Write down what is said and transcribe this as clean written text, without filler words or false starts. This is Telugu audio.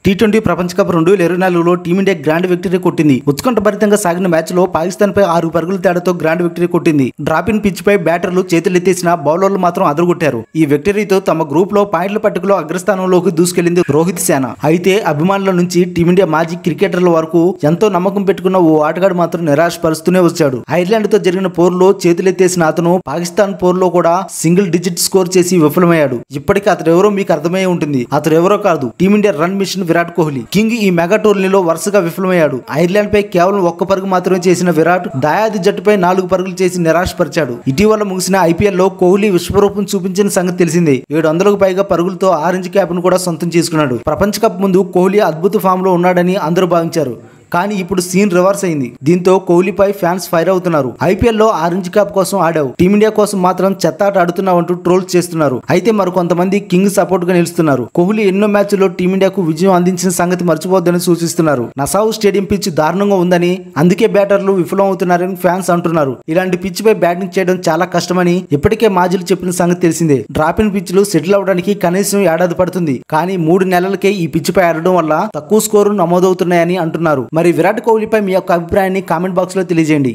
టీ20 ప్రపంచ కప్ 2024లో టీమిండియా గ్రాండ్ విక్టరీ కొట్టింది. ఉత్కంఠభరితంగా సాగిన మ్యాచ్ లో పాకిస్తాన్ పై 6 పరుగుల తేడాతో గ్రాండ్ విక్టరీ కొట్టింది. డ్రాపిన్ పిచ్ పై బ్యాటర్లు చేతులెత్తేసిన బౌలర్లు మాత్రం అదరగొట్టారు. ఈ విక్టరీతో తమ గ్రూప్ లో పాయింట్ల పట్టికలో అగ్రస్థానంలోకి దూసుకెళ్లింది రోహిత్ సేన. అయితే అభిమానుల నుంచి టీమిండియా మాజీ క్రికెటర్ల వరకు ఎంతో నమ్మకం పెట్టుకున్న ఓ ఆటగాడు మాత్రం నిరాశపరుస్తూనే వచ్చాడు. ఐర్లాండ్ తో జరిగిన పోరులో చేతులెత్తేసిన అతను పాకిస్తాన్ పోరులో కూడా సింగిల్ డిజిట్ స్కోర్ చేసి విఫలమయ్యాడు. ఇప్పటికీ అతడెవరో మీకు అర్థమై ఉంటుంది. అతడెవరో కాదు, team India run machine Virat Kohli. King ఈ మెగా టోర్నీలో వరుసగా విఫలమయ్యాడు. ఐర్లాండ్ పై కేవలం 1 పరుగు మాత్రమే చేసిన విరాట్ దాయాది జట్టుపై 4 పరుగులు చేసి నిరాశపరిచాడు. ఇటీవల ముగిసిన ఐపీఎల్ లో కోహ్లీ విశ్వరూపం చూపించిన సంగతి తెలిసిందే. 700కు పైగా పరుగులతో ఆరెంజ్ క్యాప్ ను కూడా సొంతం చేసుకున్నాడు. ప్రపంచ కప్ ముందు కోహ్లీ అద్భుత ఫామ్ లో ఉన్నాడని అందరూ భావించారు. కానీ ఇప్పుడు సీన్ రివర్స్ అయింది. దీంతో కోహ్లీపై ఫ్యాన్స్ ఫైర్ అవుతున్నారు. ఐపీఎల్ లో ఆరెంజ్ క్యాప్ కోసం ఆడావు, టీమిండియా కోసం మాత్రం చెత్తాట ఆడుతున్నావంటూ ట్రోల్స్ చేస్తున్నారు. అయితే మరికొంతమంది కింగ్ సపోర్ట్ గా నిలుస్తున్నారు. కోహ్లీ ఎన్నో మ్యాచ్ల్లో టీమిండియాకు విజయం అందించిన సంగతి మర్చిపోద్దని సూచిస్తున్నారు. నసావు స్టేడియం పిచ్ దారుణంగా ఉందని, అందుకే బ్యాటర్లు విఫలం అవుతున్నారని ఫ్యాన్స్ అంటున్నారు. ఇలాంటి పిచ్ పై బ్యాటింగ్ చేయడం చాలా కష్టమని ఇప్పటికే మాజీలు చెప్పిన సంగతి తెలిసిందే. డ్రాపిన్ పిచ్లు సెటిల్ అవడానికి కనీసం ఏడాది పడుతుంది. కానీ 3 నెలలకే ఈ పిచ్ పై ఆడడం వల్ల తక్కువ స్కోరు నమోదవుతున్నాయని అంటున్నారు. మరి విరాట్ కోహ్లీపై మీ యొక్క అభిప్రాయాన్ని కామెంట్ బాక్స్ లో తెలియజేయండి.